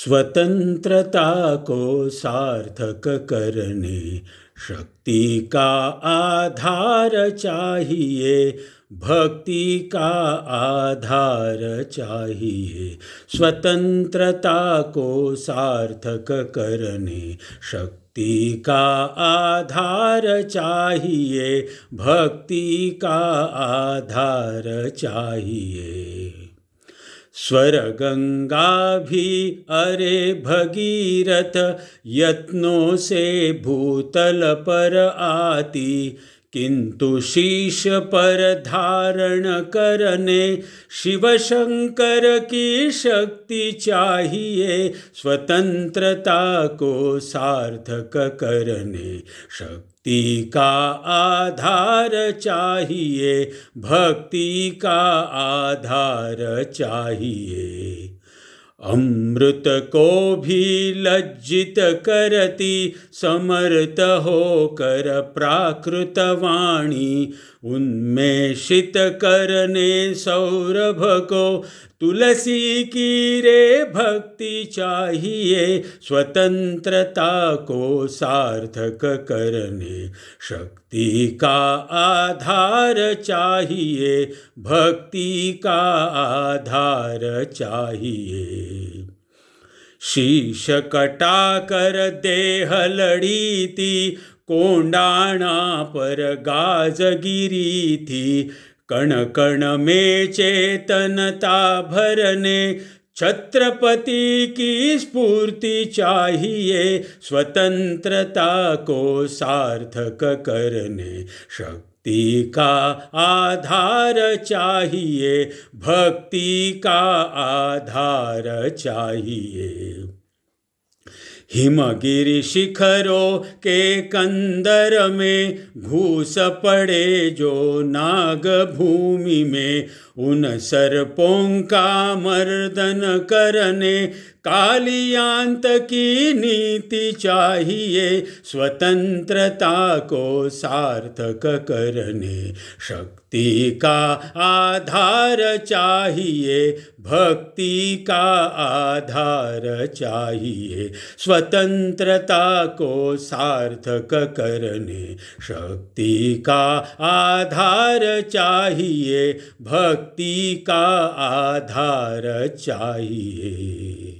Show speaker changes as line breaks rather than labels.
स्वतंत्रता को सार्थक करने शक्ति का आधार चाहिए, भक्ति का आधार चाहिए। स्वतंत्रता को सार्थक करने शक्ति का आधार चाहिए, भक्ति का आधार चाहिए। स्वर गंगा भी अरे भगीरथ यत्नों से भूतल पर आती, किंतु शीश पर धारण करने शिव शंकर की शक्ति चाहिए। स्वतंत्रता को सार्थक करने शक्ति का आधार चाहिए, भक्ति का आधार चाहिए। अमृत को भी लज्जित करती समर्थ होकर प्राकृत वाणी, उन्मेषित करने सौरभ को तुलसी की रे भक्ति चाहिए। स्वतंत्रता को सार्थक करने शक्ति का आधार चाहिए, भक्ति का आधार चाहिए। शीश कटाकर देह लड़ी थी, कोंडाणा पर गाज गिरी थी, कण कण में चेतनता भरने छत्रपति की स्फूर्ति चाहिए। स्वतंत्रता को सार्थक करने शक्ति का आधार चाहिए, भक्ति का आधार चाहिए। हिमगिरि शिखरों के कंदर में घूस पड़े जो नाग भूमि में, उन सर्पों का मर्दन करने कालियांत की नीति चाहिए। स्वतंत्रता को सार्थक करने शक्ति का आधार चाहिए, भक्ति का आधार चाहिए। स्वतंत्रता को सार्थक करने शक्ति का आधार चाहिए, भक्ति का आधार चाहिए।